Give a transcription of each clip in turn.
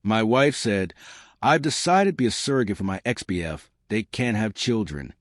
My wife said, "I've decided to be a surrogate for my ex-BF. They can't have children."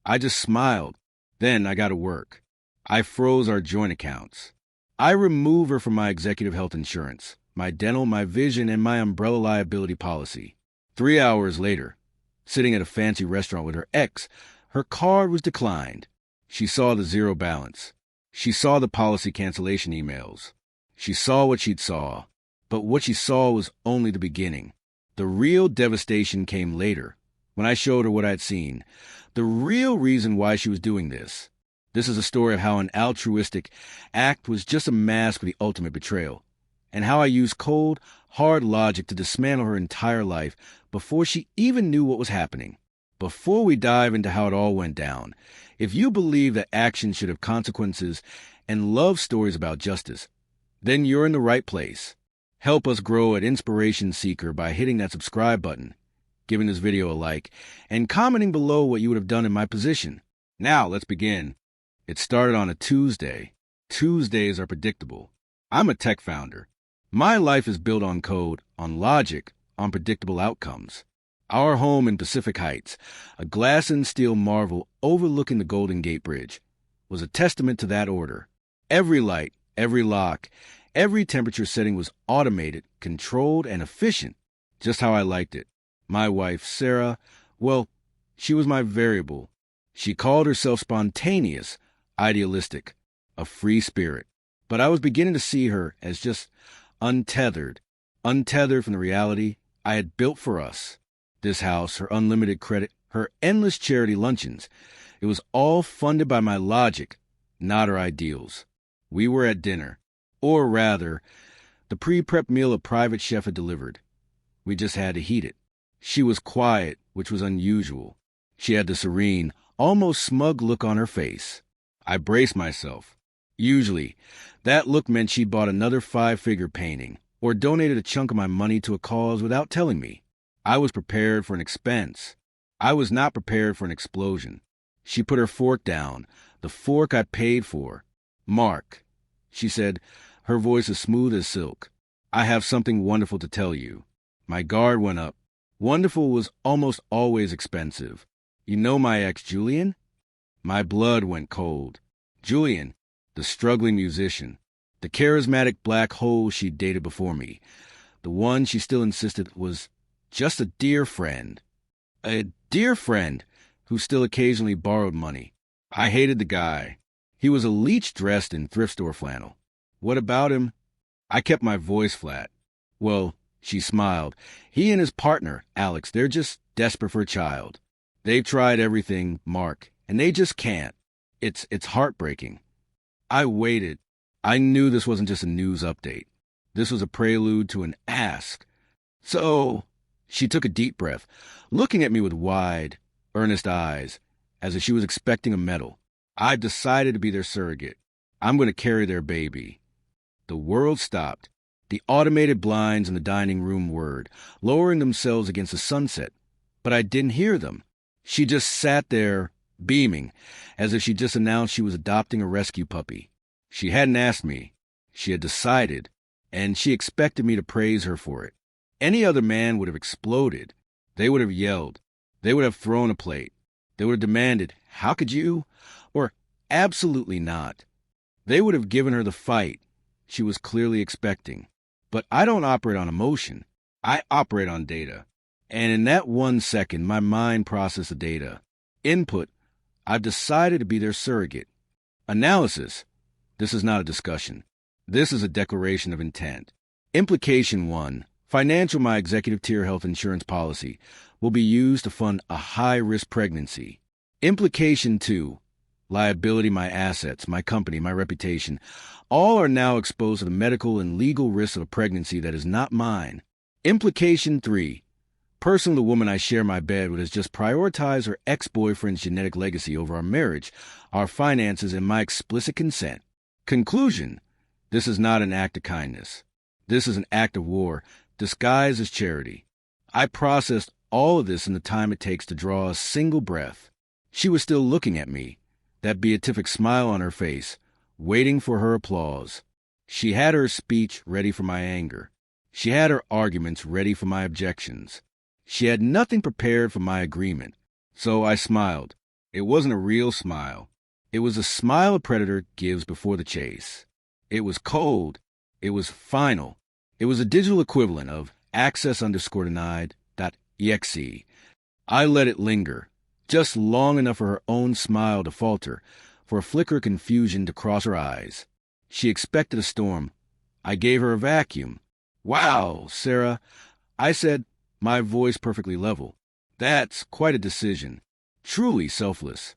I just smiled. Then I got to work. I froze our joint accounts. I removed her from my executive health insurance, my dental, my vision, and my umbrella liability policy. 3 hours later, sitting at a fancy restaurant with her ex, her card was declined. She saw the zero balance. She saw the policy cancellation emails. She saw what she'd saw. But what she saw was only the beginning. The real devastation came later, when I showed her what I'd seen. The real reason why she was doing this. This is a story of how an altruistic act was just a mask for the ultimate betrayal, and how I used cold, hard logic to dismantle her entire life before she even knew what was happening. Before we dive into how it all went down, if you believe that action should have consequences and love stories about justice, then you're in the right place. Help us grow at Inspiration Seeker by hitting that subscribe button, giving this video a like, and commenting below what you would have done in my position. Now, let's begin. It started on a Tuesday. Tuesdays are predictable. I'm a tech founder. My life is built on code, on logic, on predictable outcomes. Our home in Pacific Heights, a glass and steel marvel overlooking the Golden Gate Bridge, was a testament to that order. Every light, every lock, every temperature setting was automated, controlled, and efficient, just how I liked it. My wife, Sarah, well, she was my variable. She called herself spontaneous, idealistic, a free spirit. But I was beginning to see her as just untethered from the reality I had built for us. This house, her unlimited credit, her endless charity luncheons. It was all funded by my logic, not her ideals. We were at dinner. Or rather, the pre-prep meal a private chef had delivered. We just had to heat it. She was quiet, which was unusual. She had the serene, almost smug look on her face. I braced myself. Usually, that look meant she'd bought another 5-figure painting or donated a chunk of my money to a cause without telling me. I was prepared for an expense. I was not prepared for an explosion. She put her fork down, the fork I paid for. "Mark," she said, her voice as smooth as silk, "I have something wonderful to tell you." My guard went up. Wonderful was almost always expensive. "You know my ex, Julian?" My blood went cold. Julian, the struggling musician, the charismatic black hole she'd dated before me, the one she still insisted was just a dear friend. A dear friend who still occasionally borrowed money. I hated the guy. He was a leech dressed in thrift store flannel. What about him? I kept my voice flat. Well, she smiled. He and his partner, Alex, they're just desperate for a child. They've tried everything, Mark, and they just can't. It's heartbreaking. I waited. I knew this wasn't just a news update. This was a prelude to an ask. So, she took a deep breath, looking at me with wide, earnest eyes, as if she was expecting a medal. "I've decided to be their surrogate. I'm going to carry their baby." The world stopped. The automated blinds in the dining room whirred, lowering themselves against the sunset. But I didn't hear them. She just sat there, beaming, as if she just announced she was adopting a rescue puppy. She hadn't asked me. She had decided, and she expected me to praise her for it. Any other man would have exploded. They would have yelled. They would have thrown a plate. They would have demanded, "How could you?" Or, "Absolutely not." They would have given her the fight she was clearly expecting. But I don't operate on emotion. I operate on data. And in that 1 second, my mind processed the data. Input: I've decided to be their surrogate. Analysis: this is not a discussion. This is a declaration of intent. Implication 1: financial my executive tier health insurance policy will be used to fund a high-risk pregnancy. Implication 2: liability my assets, my company, my reputation, all are now exposed to the medical and legal risks of a pregnancy that is not mine. Implication 3: personally, the woman I share my bed with has just prioritized her ex-boyfriend's genetic legacy over our marriage, our finances, and my explicit consent. Conclusion: this is not an act of kindness. This is an act of war, disguised as charity. I processed all of this in the time it takes to draw a single breath. She was still looking at me, that beatific smile on her face, waiting for her applause. She had her speech ready for my anger. She had her arguments ready for my objections. She had nothing prepared for my agreement. So I smiled. It wasn't a real smile. It was a smile a predator gives before the chase. It was cold. It was final. It was a digital equivalent of access_denied.exe. I let it linger, just long enough for her own smile to falter, for a flicker of confusion to cross her eyes. She expected a storm. I gave her a vacuum. "Wow, Sarah," I said, my voice perfectly level. "That's quite a decision. Truly selfless."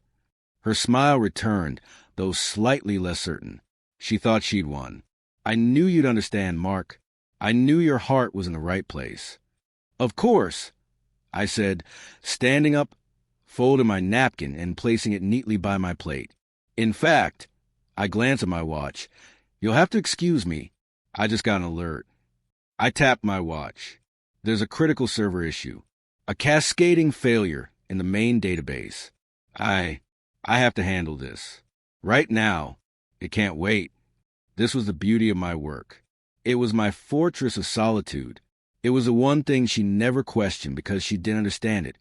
Her smile returned, though slightly less certain. She thought she'd won. "I knew you'd understand, Mark. I knew your heart was in the right place." "Of course," I said, standing up, folding my napkin and placing it neatly by my plate. "In fact," I glanced at my watch, "you'll have to excuse me. I just got an alert." I tapped my watch. There's a critical server issue. A cascading failure in the main database. I have to handle this. Right now. It can't wait. This was the beauty of my work. It was my fortress of solitude. It was the one thing she never questioned because she didn't understand it,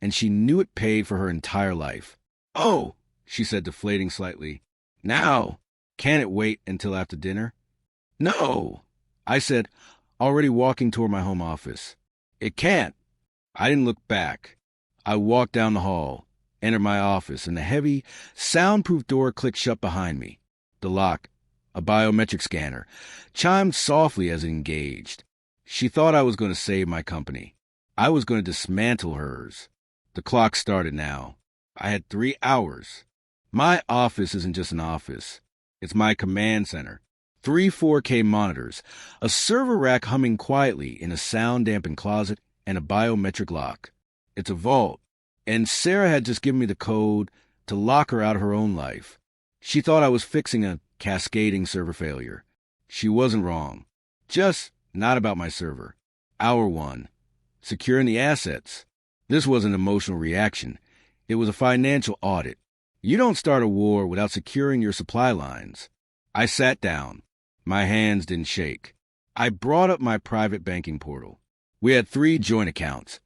and she knew it paid for her entire life. "Oh," she said, deflating slightly. "Now, can it wait until after dinner?" "No," I said, already walking toward my home office. "It can't." I didn't look back. I walked down the hall, entered my office, and the heavy, soundproof door clicked shut behind me. The lock, a biometric scanner, chimed softly as it engaged. She thought I was going to save my company. I was going to dismantle hers. The clock started now. I had 3 hours. My office isn't just an office. It's my command center. 3 4K monitors, a server rack humming quietly in a sound-dampened closet, and a biometric lock. It's a vault. And Sarah had just given me the code to lock her out of her own life. She thought I was fixing a cascading server failure. She wasn't wrong. Just not about my server. Hour 1. Securing the assets. This was an emotional reaction. It was a financial audit. You don't start a war without securing your supply lines. I sat down. My hands didn't shake. I brought up my private banking portal. We had 3 joint accounts.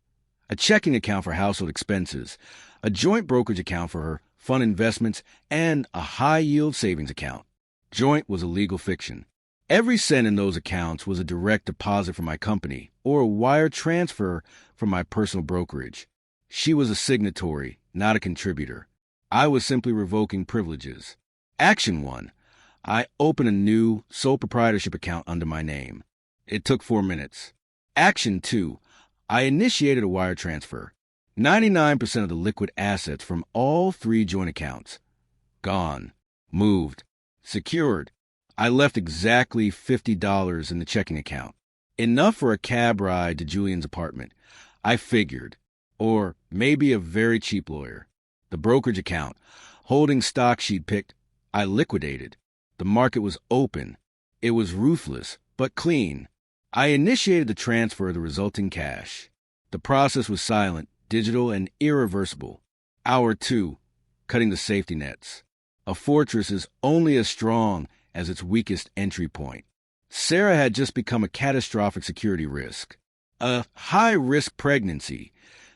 A checking account for household expenses, a joint brokerage account for her fund investments, and a high-yield savings account. Joint was a legal fiction. Every cent in those accounts was a direct deposit from my company or a wire transfer from my personal brokerage. She was a signatory, not a contributor. I was simply revoking privileges. Action 1. I opened a new sole proprietorship account under my name. It took 4 minutes. Action 2. I initiated a wire transfer. 99% of the liquid assets from all 3 joint accounts. Gone. Moved. Secured. I left exactly $50 in the checking account. Enough for a cab ride to Julian's apartment. I figured. Or maybe a very cheap lawyer. The brokerage account, holding stock she'd picked, I liquidated. The market was open. It was ruthless, but clean. I initiated the transfer of the resulting cash. The process was silent, digital, and irreversible. Hour 2, cutting the safety nets. A fortress is only as strong as its weakest entry point. Sarah had just become a catastrophic security risk. A high-risk pregnancy,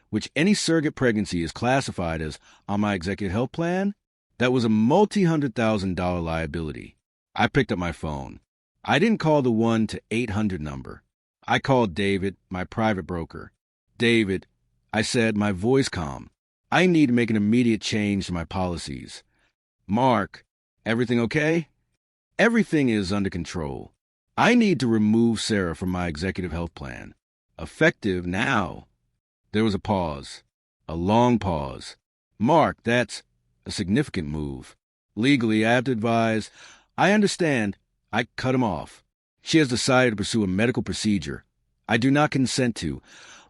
which any surrogate pregnancy is classified as on my executive health plan, that was a multi-$100,000 liability. I picked up my phone. I didn't call the 1-800 number. I called David, my private broker. "David," I said, my voice calm, "I need to make an immediate change to my policies." "Mark, everything okay?" "Everything is under control. I need to remove Sarah from my executive health plan. Effective now." There was a pause. A long pause. "Mark, that's a significant move. Legally, I have to advise." "I understand." I cut him off. "She has decided to pursue a medical procedure I do not consent to,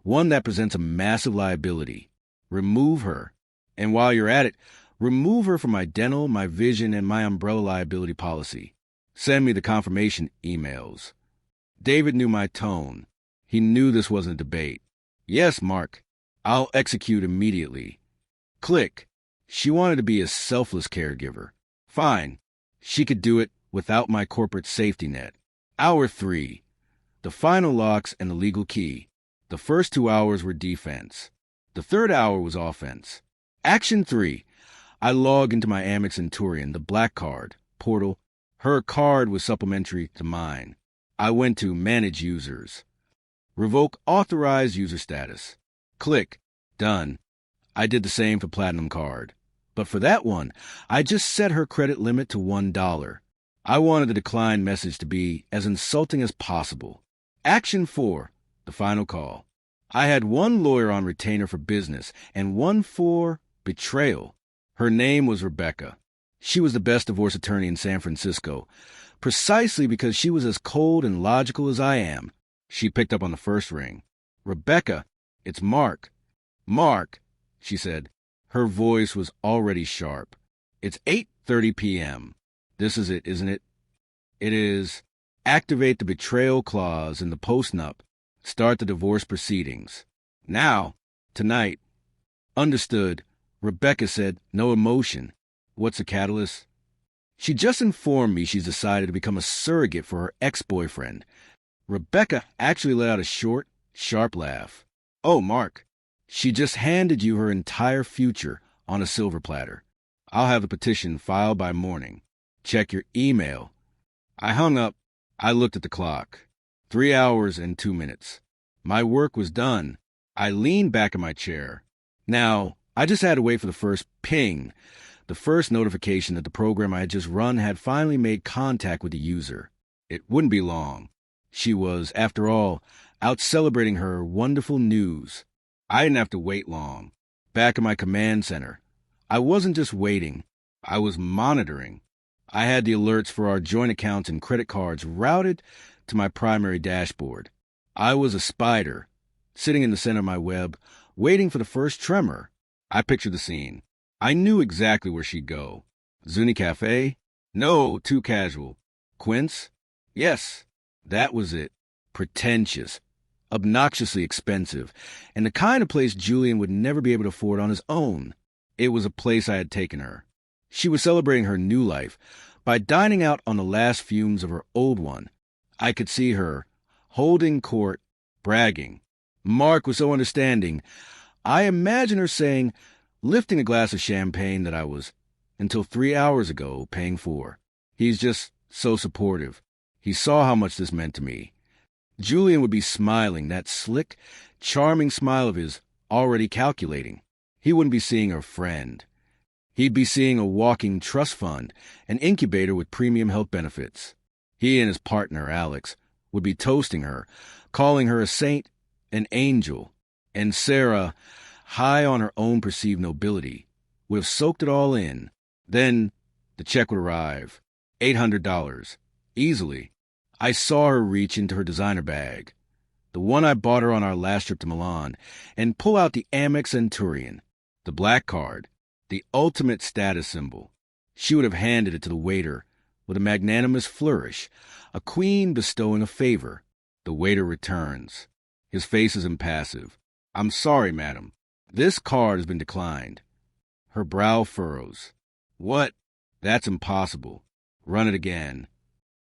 one that presents a massive liability. Remove her. And while you're at it, remove her from my dental, my vision, and my umbrella liability policy. Send me the confirmation emails." David knew my tone. He knew this wasn't a debate. "Yes, Mark. I'll execute immediately." Click. She wanted to be a selfless caregiver. Fine. She could do it without my corporate safety net. Hour 3. the final locks, and the legal key. The first 2 hours were defense. The third hour was offense. Action 3. I log into my Amex Centurion, the black card, portal. Her card was supplementary to mine. I went to Manage Users. Revoke Authorized User Status. Click. Done. I did the same for Platinum Card. But for that one, I just set her credit limit to $1. I wanted the decline message to be as insulting as possible. Action 4. The final call. I had one lawyer on retainer for business and one for betrayal. Her name was Rebecca. She was the best divorce attorney in San Francisco, precisely because she was as cold and logical as I am. She picked up on the first ring. "Rebecca, it's Mark." "Mark," she said. Her voice was already sharp. "It's 8:30 p.m. This is it, isn't it?" "It is. Activate the betrayal clause in the post-nup. Start the divorce proceedings. Now. Tonight." "Understood." Rebecca said, no emotion. "What's the catalyst?" "She just informed me she's decided to become a surrogate for her ex-boyfriend." Rebecca actually let out a short, sharp laugh. "Oh, Mark, she just handed you her entire future on a silver platter. I'll have the petition filed by morning. Check your email." I hung up. I looked at the clock. 3 hours and 2 minutes. My work was done. I leaned back in my chair. Now, I just had to wait for the first ping, the first notification that the program I had just run had finally made contact with the user. It wouldn't be long. She was, after all, out celebrating her wonderful news. I didn't have to wait long. Back in my command center, I wasn't just waiting. I was monitoring. I had the alerts for our joint accounts and credit cards routed to my primary dashboard. I was a spider, sitting in the center of my web, waiting for the first tremor. I pictured the scene. I knew exactly where she'd go. Zuni Cafe? No, too casual. Quince? Yes, that was it. Pretentious, obnoxiously expensive, and the kind of place Julian would never be able to afford on his own. It was a place I had taken her. She was celebrating her new life by dining out on the last fumes of her old one. I could see her, holding court, bragging. Mark was so understanding. I imagine her saying, lifting a glass of champagne that I was, until 3 hours ago, paying for. He's just so supportive. He saw how much this meant to me. Julian would be smiling, that slick, charming smile of his, already calculating. He wouldn't be seeing her friend. He'd be seeing a walking trust fund, an incubator with premium health benefits. He and his partner, Alex, would be toasting her, calling her a saint, an angel. And Sarah, high on her own perceived nobility, would have soaked it all in. Then the check would arrive. $800. Easily. I saw her reach into her designer bag, the one I bought her on our last trip to Milan, and pull out the Amex Centurion, the black card, the ultimate status symbol. She would have handed it to the waiter with a magnanimous flourish, a queen bestowing a favor. The waiter returns. His face is impassive. "I'm sorry, madam. This card has been declined." Her brow furrows. "What? That's impossible. Run it again."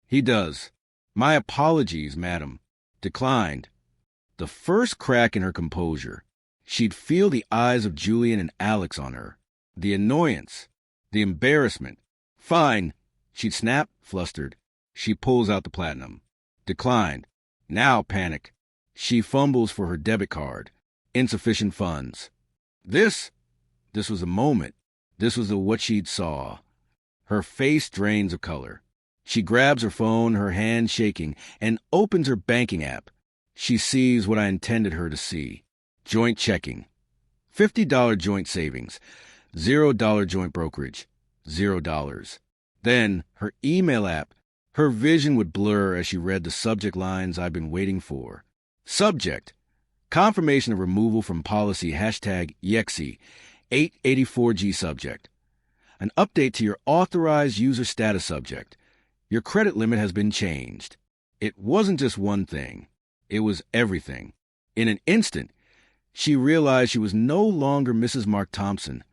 He does. "My apologies, madam. Declined." The first crack in her composure. She'd feel the eyes of Julian and Alex on her. The annoyance. The embarrassment. "Fine." She'd snap, flustered. She pulls out the platinum. Declined. Now panic. She fumbles for her debit card. Insufficient funds. This was the moment. This was the what she'd saw. Her face drains of color. She grabs her phone, her hand shaking, and opens her banking app. She sees what I intended her to see. Joint checking. $50 joint savings. $0 joint brokerage. $0. Then her email app. Her vision would blur as she read the subject lines I'd been waiting for. Subject. Confirmation of removal from policy #YEXI 884G subject. An update to your authorized user status subject. Your credit limit has been changed. It wasn't just one thing. It was everything. In an instant, she realized she was no longer Mrs. Mark Thompson,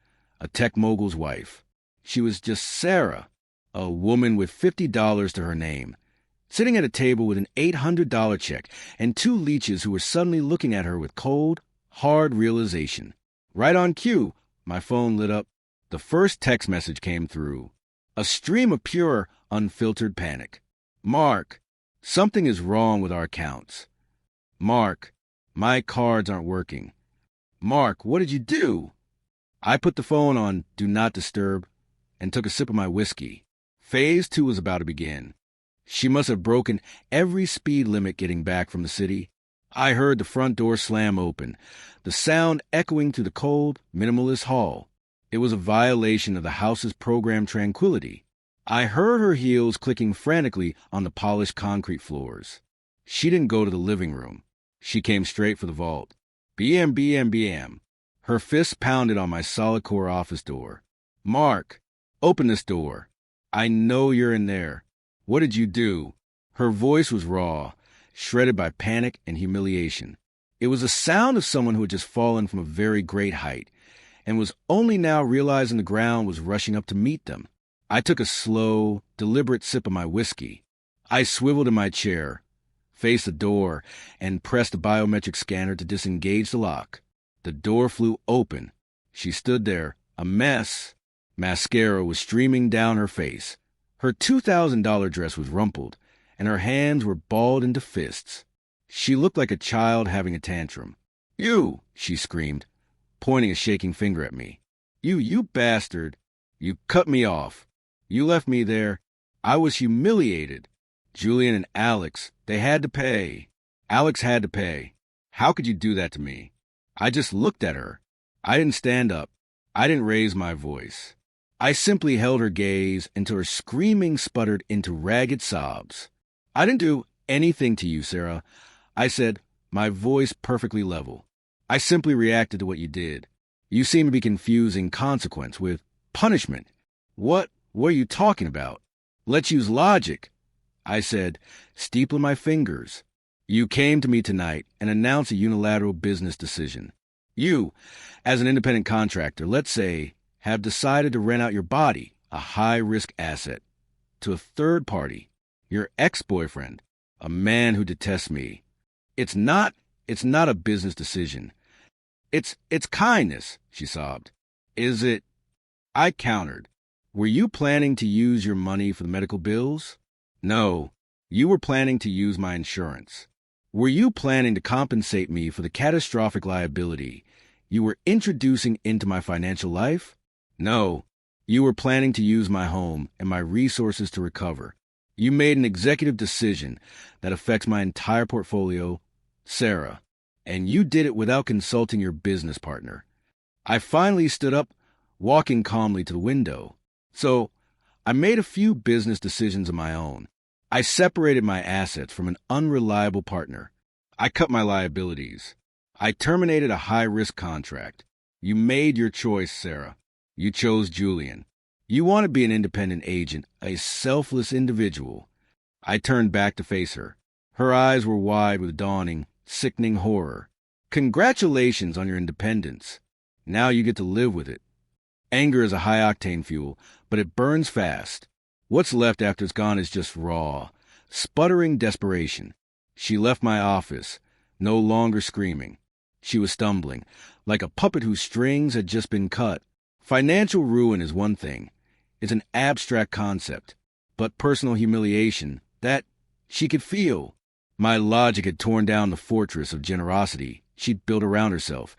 a tech mogul's wife. She was just Sarah, a woman with $50 to her name, sitting at a table with an $800 check and two leeches who were suddenly looking at her with cold, hard realization. Right on cue, my phone lit up. The first text message came through. A stream of pure, unfiltered panic. Mark, something is wrong with our accounts. Mark, my cards aren't working. Mark, what did you do? I put the phone on Do Not Disturb and took a sip of my whiskey. Phase 2 was about to begin. She must have broken every speed limit getting back from the city. I heard the front door slam open, the sound echoing through the cold, minimalist hall. It was a violation of the house's programmed tranquility. I heard her heels clicking frantically on the polished concrete floors. She didn't go to the living room. She came straight for the vault. BM, BM, BM. Her fists pounded on my solid core office door. Mark, open this door. I know you're in there. What did you do? Her voice was raw, shredded by panic and humiliation. It was the sound of someone who had just fallen from a very great height and was only now realizing the ground was rushing up to meet them. I took a slow, deliberate sip of my whiskey. I swiveled in my chair, faced the door, and pressed the biometric scanner to disengage the lock. The door flew open. She stood there, a mess. Mascara was streaming down her face. Her $2,000 dress was rumpled, and her hands were balled into fists. She looked like a child having a tantrum. You, she screamed, pointing a shaking finger at me. You bastard. You cut me off. You left me there. I was humiliated. Julian and Alex, they had to pay. Alex had to pay. How could you do that to me? I just looked at her. I didn't stand up. I didn't raise my voice. I simply held her gaze until her screaming sputtered into ragged sobs. I didn't do anything to you, Sarah. I said, my voice perfectly level. I simply reacted to what you did. You seem to be confusing consequence with punishment. What are you talking about? Let's use logic. I said, steepling my fingers. You came to me tonight and announced a unilateral business decision. You, as an independent contractor, let's say, have decided to rent out your body, a high-risk asset, to a third party, your ex-boyfriend, a man who detests me. It's not a business decision. It's kindness, she sobbed. Is it? I countered. Were you planning to use your money for the medical bills? No, you were planning to use my insurance. Were you planning to compensate me for the catastrophic liability you were introducing into my financial life? No, you were planning to use my home and my resources to recover. You made an executive decision that affects my entire portfolio, Sarah, and you did it without consulting your business partner. I finally stood up, walking calmly to the window. So, I made a few business decisions of my own. I separated my assets from an unreliable partner. I cut my liabilities. I terminated a high-risk contract. You made your choice, Sarah. You chose Julian. You want to be an independent agent, a selfless individual. I turned back to face her. Her eyes were wide with dawning, sickening horror. Congratulations on your independence. Now you get to live with it. Anger is a high-octane fuel, but it burns fast. What's left after it's gone is just raw, sputtering desperation. She left my office, no longer screaming. She was stumbling, like a puppet whose strings had just been cut. Financial ruin is one thing. It's an abstract concept. But personal humiliation, that she could feel. My logic had torn down the fortress of generosity she'd built around herself,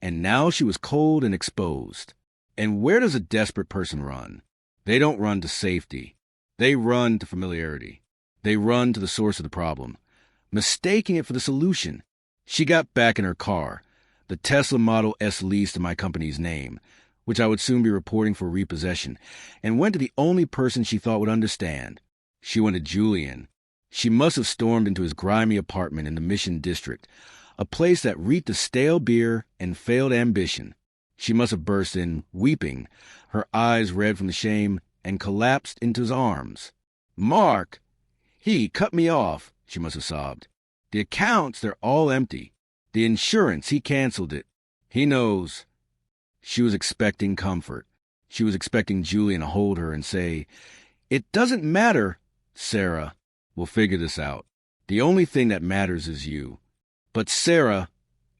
and now she was cold and exposed. And where does a desperate person run? They don't run to safety. They run to familiarity. They run to the source of the problem, mistaking it for the solution. She got back in her car, the Tesla Model S leased in my company's name, which I would soon be reporting for repossession, and went to the only person she thought would understand. She went to Julian. She must have stormed into his grimy apartment in the Mission District, a place that reeked of stale beer and failed ambition. She must have burst in, weeping, her eyes red from the shame, and collapsed into his arms. Mark! He cut me off, she must have sobbed. The accounts, they're all empty. The insurance, he canceled it. He knows. She was expecting comfort. She was expecting Julian to hold her and say, "It doesn't matter, Sarah. We'll figure this out. The only thing that matters is you. But Sarah,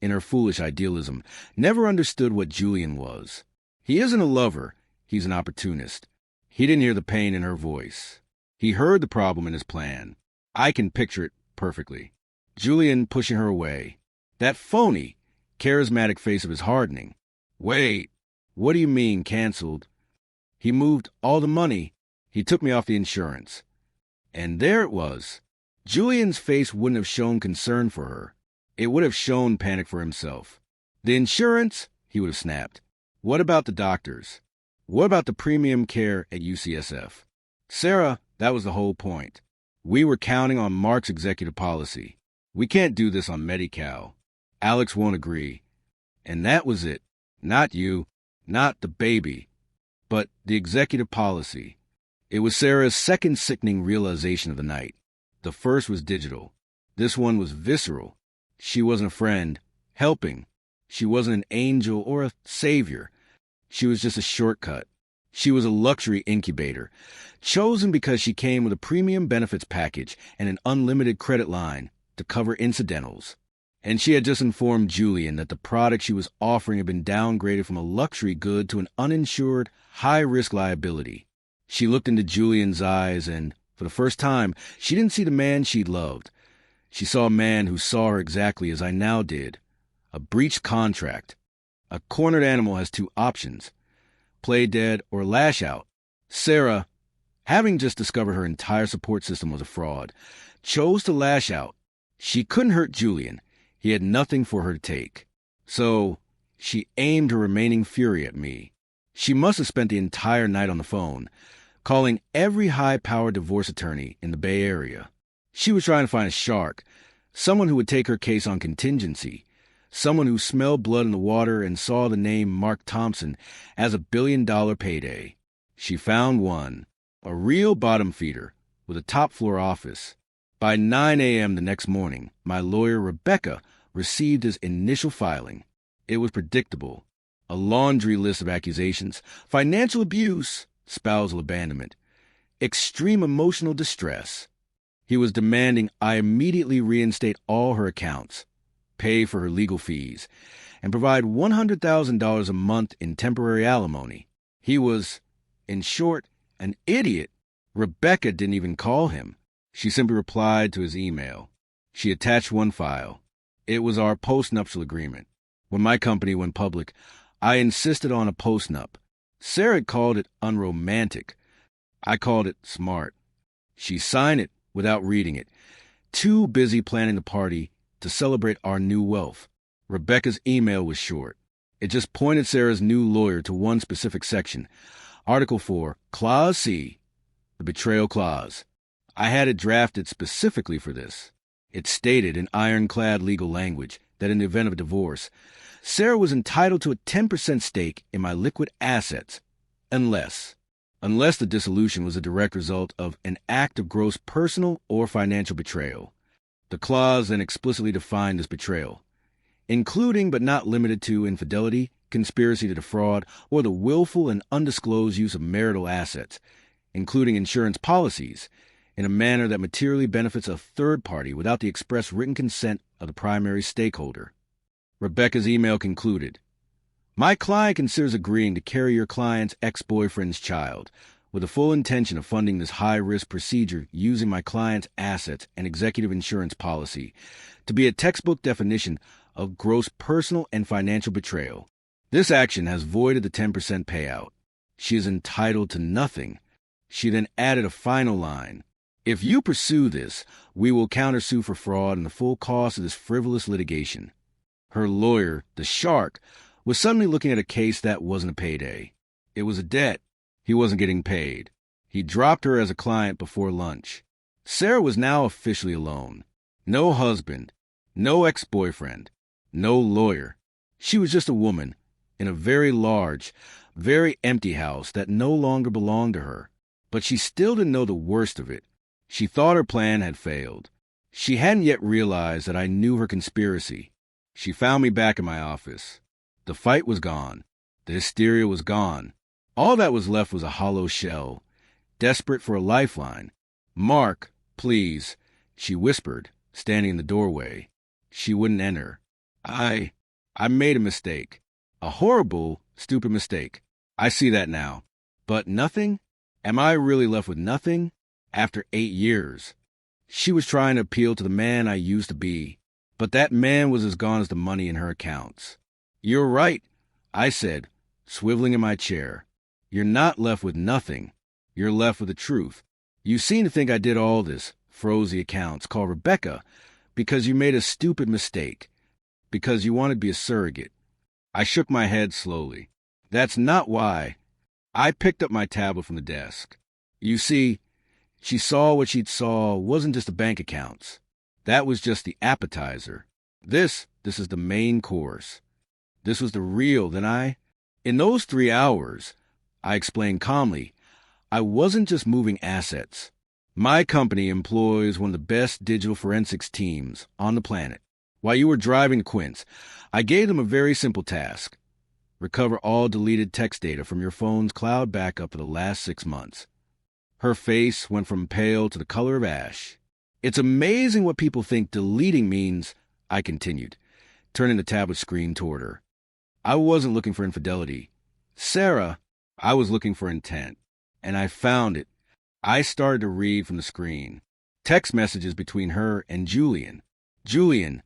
in her foolish idealism, never understood what Julian was. He isn't a lover, he's an opportunist. He didn't hear the pain in her voice. He heard the problem in his plan. I can picture it perfectly. Julian pushing her away. That phony, charismatic face of his hardening. Wait, what do you mean, canceled? He moved all the money. He took me off the insurance. And there it was. Julian's face wouldn't have shown concern for her. It would have shown panic for himself. The insurance? He would have snapped. What about the doctors? What about the premium care at UCSF? Sarah, that was the whole point. We were counting on Mark's executive policy. We can't do this on Medi-Cal. Alex won't agree. And that was it. Not you, not the baby, but the executive policy. It was Sarah's second sickening realization of the night. The first was digital. This one was visceral. She wasn't a friend, helping. She wasn't an angel or a savior. She was just a shortcut. She was a luxury incubator, chosen because she came with a premium benefits package and an unlimited credit line to cover incidentals. And she had just informed Julian that the product she was offering had been downgraded from a luxury good to an uninsured, high-risk liability. She looked into Julian's eyes and, for the first time, she didn't see the man she'd loved. She saw a man who saw her exactly as I now did. A breached contract. A cornered animal has two options: play dead or lash out. Sarah, having just discovered her entire support system was a fraud, chose to lash out. She couldn't hurt Julian. He had nothing for her to take. So she aimed her remaining fury at me. She must have spent the entire night on the phone, calling every high-powered divorce attorney in the Bay Area. She was trying to find a shark, someone who would take her case on contingency, someone who smelled blood in the water and saw the name Mark Thompson as a billion-dollar payday. She found one, a real bottom feeder with a top-floor office. By 9 a.m. the next morning, my lawyer, Rebecca, received his initial filing. It was predictable. A laundry list of accusations: financial abuse, spousal abandonment, extreme emotional distress. He was demanding I immediately reinstate all her accounts, pay for her legal fees, and provide $100,000 a month in temporary alimony. He was, in short, an idiot. Rebecca didn't even call him. She simply replied to his email. She attached one file. It was our post-nuptial agreement. When my company went public, I insisted on a post-nup. Sarah had called it unromantic. I called it smart. She signed it without reading it, too busy planning the party to celebrate our new wealth. Rebecca's email was short. It just pointed Sarah's new lawyer to one specific section, Article 4, Clause C, the betrayal clause. I had it drafted specifically for this. It stated in ironclad legal language that in the event of a divorce, Sarah was entitled to a 10% stake in my liquid assets, unless the dissolution was a direct result of an act of gross personal or financial betrayal. The clause then explicitly defined this betrayal, including but not limited to infidelity, conspiracy to defraud, or the willful and undisclosed use of marital assets, including insurance policies, in a manner that materially benefits a third party without the express written consent of the primary stakeholder. Rebecca's email concluded, "My client considers agreeing to carry your client's ex-boyfriend's child with the full intention of funding this high-risk procedure using my client's assets and executive insurance policy to be a textbook definition of gross personal and financial betrayal. This action has voided the 10% payout. She is entitled to nothing." She then added a final line. "If you pursue this, we will countersue for fraud and the full cost of this frivolous litigation." Her lawyer, the shark, was suddenly looking at a case that wasn't a payday. It was a debt. He wasn't getting paid. He dropped her as a client before lunch. Sarah was now officially alone. No husband, no ex-boyfriend, no lawyer. She was just a woman in a very large, very empty house that no longer belonged to her. But she still didn't know the worst of it. She thought her plan had failed. She hadn't yet realized that I knew her conspiracy. She found me back in my office. The fight was gone. The hysteria was gone. All that was left was a hollow shell, desperate for a lifeline. Mark, Please, she whispered, standing in the doorway. She wouldn't enter. I made a mistake. A horrible, stupid mistake. I see that now. But nothing? Am I really left with nothing? After 8 years. She was trying to appeal to the man I used to be. But that man was as gone as the money in her accounts. You're right, I said, swiveling in my chair. You're not left with nothing. You're left with the truth. You seem to think I did all this, froze the accounts, called Rebecca, because you made a stupid mistake, because you wanted to be a surrogate. I shook my head slowly. That's not why. I picked up my tablet from the desk. You see, she saw what she'd saw wasn't just the bank accounts. That was just the appetizer. This is the main course. This was the real, then in those 3 hours, I explained calmly, I wasn't just moving assets. My company employs one of the best digital forensics teams on the planet. While you were driving to Quince, I gave them a very simple task. Recover all deleted text data from your phone's cloud backup for the last 6 months. Her face went from pale to the color of ash. It's amazing what people think deleting means, I continued, turning the tablet screen toward her. I wasn't looking for infidelity. Sarah, I was looking for intent. And I found it. I started to read from the screen. Text messages between her and Julian. Julian,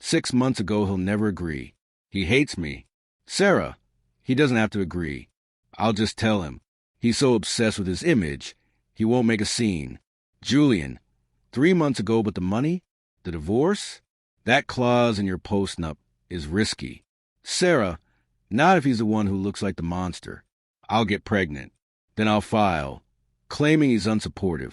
6 months ago he'll never agree. He hates me. Sarah, he doesn't have to agree. I'll just tell him. He's so obsessed with his image, he won't make a scene. Julian, 3 months ago, but the money? The divorce? That clause in your post-nup is risky. Sarah, not if he's the one who looks like the monster. I'll get pregnant. Then I'll file, claiming he's unsupportive,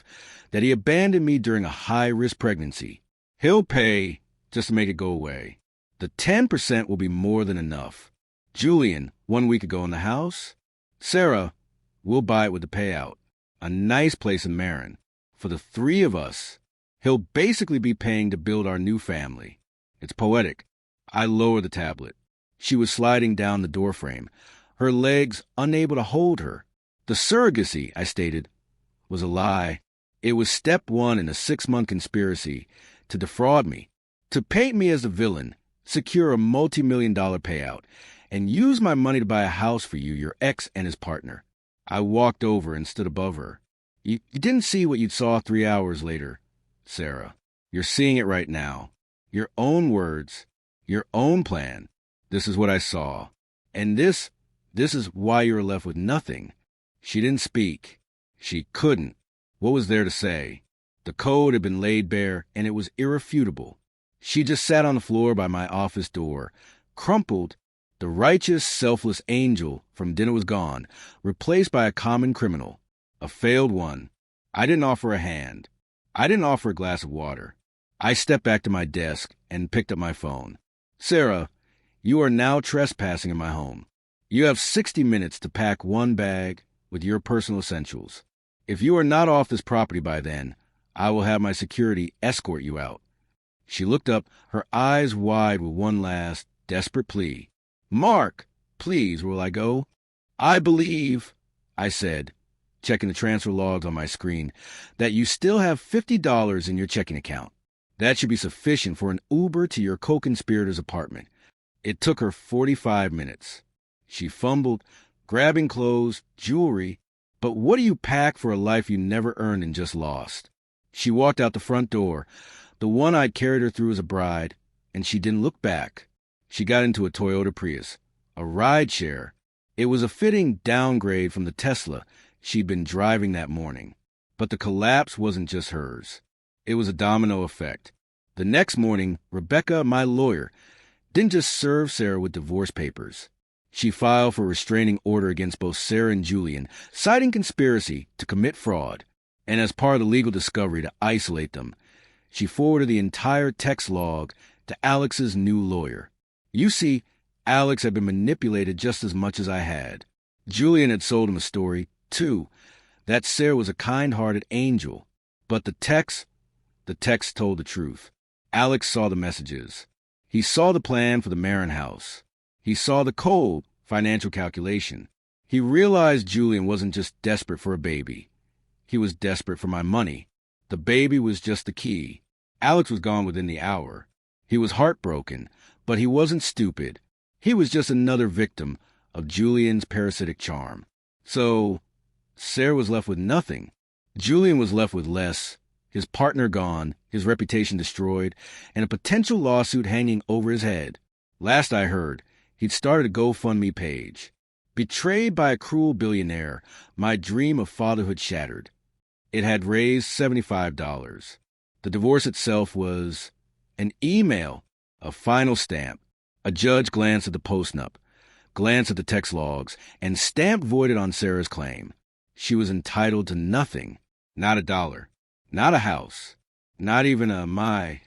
that he abandoned me during a high-risk pregnancy. He'll pay just to make it go away. The 10% will be more than enough. Julian, 1 week ago in the house. Sarah, we'll buy it with the payout. A nice place in Marin. For the 3 of us. He'll basically be paying to build our new family. It's poetic. I lowered the tablet. She was sliding down the doorframe, her legs unable to hold her. The surrogacy, I stated, was a lie. It was step 1 in a 6-month conspiracy to defraud me, to paint me as the villain, secure a multi-million-dollar payout, and use my money to buy a house for you, your ex and his partner. I walked over and stood above her. You didn't see what you saw 3 hours later, Sarah. You're seeing it right now. Your own words, your own plan. This is what I saw. And this is why you were left with nothing. She didn't speak. She couldn't. What was there to say? The code had been laid bare, and it was irrefutable. She just sat on the floor by my office door, crumpled, the righteous, selfless angel from Dinner Was Gone, replaced by a common criminal, a failed one. I didn't offer a hand. I didn't offer a glass of water. I stepped back to my desk and picked up my phone. Sarah, you are now trespassing in my home. You have 60 minutes to pack 1 bag with your personal essentials. If you are not off this property by then, I will have my security escort you out. She looked up, her eyes wide with one last, desperate plea. Mark, please, will I go? I believe, I said, checking the transfer logs on my screen, that you still have $50 in your checking account. That should be sufficient for an Uber to your co-conspirator's apartment. It took her 45 minutes. She fumbled, grabbing clothes, jewelry. But what do you pack for a life you never earned and just lost? She walked out the front door, the one I'd carried her through as a bride, and she didn't look back. She got into a Toyota Prius, a ride share. It was a fitting downgrade from the Tesla she'd been driving that morning. But the collapse wasn't just hers. It was a domino effect. The next morning, Rebecca, my lawyer, didn't just serve Sarah with divorce papers. She filed for a restraining order against both Sarah and Julian, citing conspiracy to commit fraud. And as part of the legal discovery to isolate them, she forwarded the entire text log to Alex's new lawyer. You see, Alex had been manipulated just as much as I had. Julian had sold him a story, too, that Sarah was a kind-hearted angel. But the text told the truth. Alex saw the messages. He saw the plan for the Marin house. He saw the cold financial calculation. He realized Julian wasn't just desperate for a baby. He was desperate for my money, The baby was just the key. Alex was gone within the hour. He was heartbroken, but he wasn't stupid. He was just another victim of Julian's parasitic charm. So, Sarah was left with nothing. Julian was left with less, his partner gone, his reputation destroyed, and a potential lawsuit hanging over his head. Last I heard, he'd started a GoFundMe page. Betrayed by a cruel billionaire, my dream of fatherhood shattered. It had raised $75. The divorce itself was an email, a final stamp. A judge glanced at the post-nup, glanced at the text logs, and stamped voided on Sarah's claim. She was entitled to nothing, not $1, not a house, not even a my.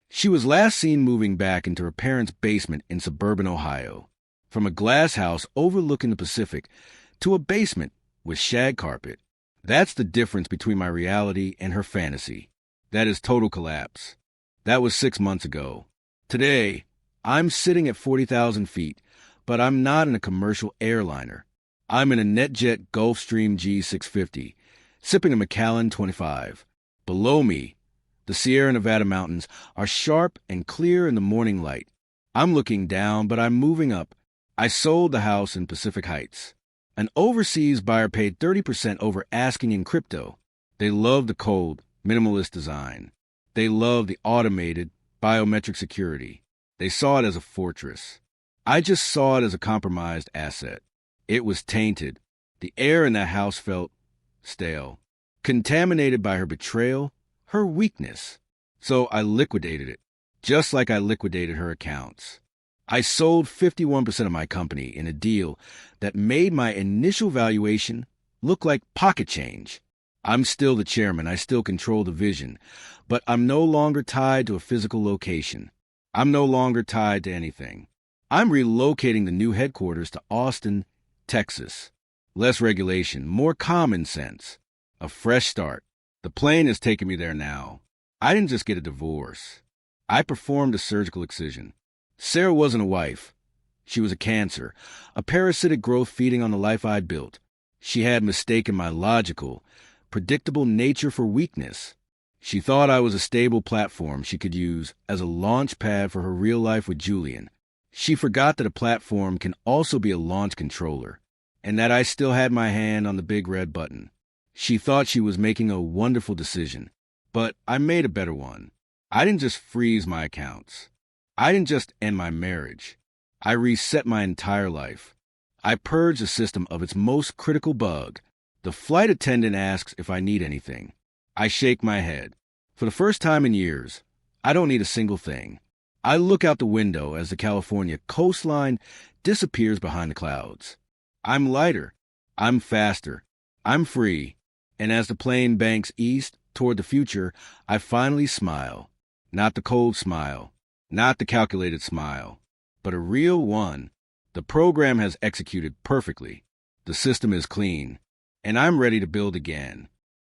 She was last seen moving back into her parents' basement in suburban Ohio, from a glass house overlooking the Pacific to a basement with shag carpet. That's the difference between my reality and her fantasy. That is total collapse. That was 6 months ago. Today, I'm sitting at 40,000 feet, but I'm not in a commercial airliner. I'm in a NetJet Gulfstream G650, sipping a Macallan 25. Below me, the Sierra Nevada mountains are sharp and clear in the morning light. I'm looking down, but I'm moving up. I sold the house in Pacific Heights. An overseas buyer paid 30% over asking in crypto. They love the cold, minimalist design. They love the automated, biometric security. They saw it as a fortress. I just saw it as a compromised asset. It was tainted. The air in that house felt stale, contaminated by her betrayal, her weakness. So I liquidated it, just like I liquidated her accounts. I sold 51% of my company in a deal that made my initial valuation look like pocket change. I'm still the chairman, I still control the vision, but I'm no longer tied to a physical location. I'm no longer tied to anything. I'm relocating the new headquarters to Austin, Texas. Less regulation, more common sense. A fresh start. The plane is taking me there now. I didn't just get a divorce. I performed a surgical excision. Sarah wasn't a wife. She was a cancer, a parasitic growth feeding on the life I'd built. She had mistaken my logical, predictable nature for weakness. She thought I was a stable platform she could use as a launch pad for her real life with Julian. She forgot that a platform can also be a launch controller, and that I still had my hand on the big red button. She thought she was making a wonderful decision, but I made a better one. I didn't just freeze my accounts. I didn't just end my marriage. I reset my entire life. I purged the system of its most critical bug. The flight attendant asks if I need anything. I shake my head. For the first time in years, I don't need a single thing. I look out the window as the California coastline disappears behind the clouds. I'm lighter. I'm faster. I'm free. And as the plane banks east toward the future, I finally smile. Not the cold smile. Not the calculated smile. But a real one. The program has executed perfectly. The system is clean. And I'm ready to build again.